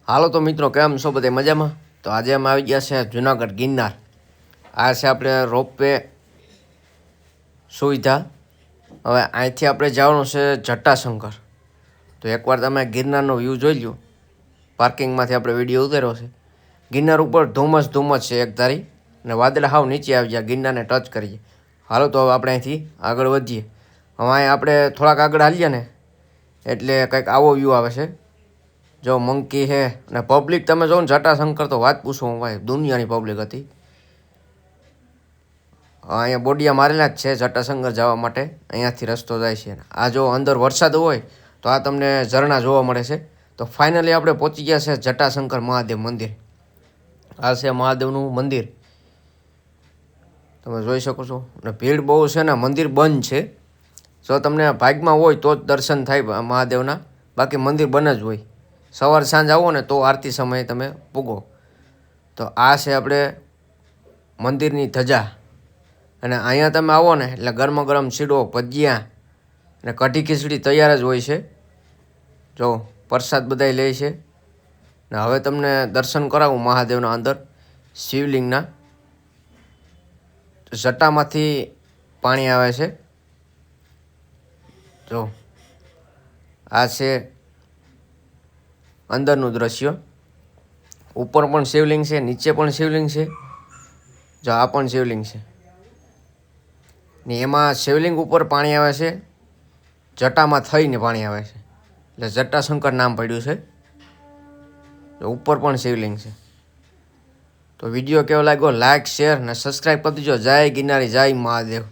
હાલો તો મિત્રો, કેમ છો બધે મજામાં? તો આજે અમે આવી ગયા છે જુનાગઢ ગિરનાર. આ છે આપણે રોપવે સુવિધા. હવે અહીંથી આપણે જવાનું છે જટાશંકર. તો એકવાર તમે ગિરનારનો વ્યૂ જોઈ લો. પાર્કિંગમાંથી આપણે વિડીયો ઉતાર્યો છે. ગિરનાર ઉપર ધુમ્મસ છે એક ધારી, અને વાદળા હાવ નીચે આવી જાય, ગિરનારને ટચ કરીએ. હાલો તો હવે આપણે અહીંથી આગળ વધીએ. હવે અહીં આપણે થોડાક આગળ હાલીએ ને એટલે કંઈક આવો વ્યૂ આવે છે. જો મંકી છે અને પબ્લિક તમે જો ને જટાશંકર તો વાત પૂછો હું ભાઈ, દુનિયાની પબ્લિક હતી. અહીંયા બોડિયા મારેલા જ છે જટાશંકર જવા માટે, અહીંયાથી રસ્તો જાય છે. આ જો અંદર વરસાદ હોય તો આ તમને ઝરણા જોવા મળે છે. તો ફાઇનલી આપણે પહોંચી ગયા છે જટાશંકર મહાદેવ મંદિર. આ છે મહાદેવનું મંદિર, તમે જોઈ શકો છો. અને ભીડ બહુ છે ને મંદિર બંધ છે. જો તમને ભાગમાં હોય તો જ દર્શન થાય મહાદેવના, બાકી મંદિર બંધ જ હોય. સવાર સાંજ આવો ને તો આરતી સમયે તમે પૂગો. તો આ છે આપણે મંદિરની ધજા. અને અહીંયા તમે આવો ને એટલે ગરમા ગરમ શીરો, ભજીયા અને કઢી ખીચડી તૈયાર જ હોય છે. જો પ્રસાદ બધાય લે છે. ને હવે તમને દર્શન કરાવું મહાદેવના અંદર શિવલિંગના. જટામાંથી પાણી આવે છે. જો આ છે અંદરનું દ્રશ્ય. ઉપર પણ શિવલિંગ છે, નીચે પણ શિવલિંગ છે. જો આ પણ શિવલિંગ છે ને એમાં શિવલિંગ ઉપર પાણી આવે છે, જટામાં થઈને પાણી આવે છે, એટલે જટાશંકર નામ પડ્યું છે. ઉપર પણ શિવલિંગ છે. તો વિડીયો કેવો લાગ્યો લાઇક, શેર અને સબસ્ક્રાઈબ કરી દેજો. જય ગિરનારી, જય મહાદેવ.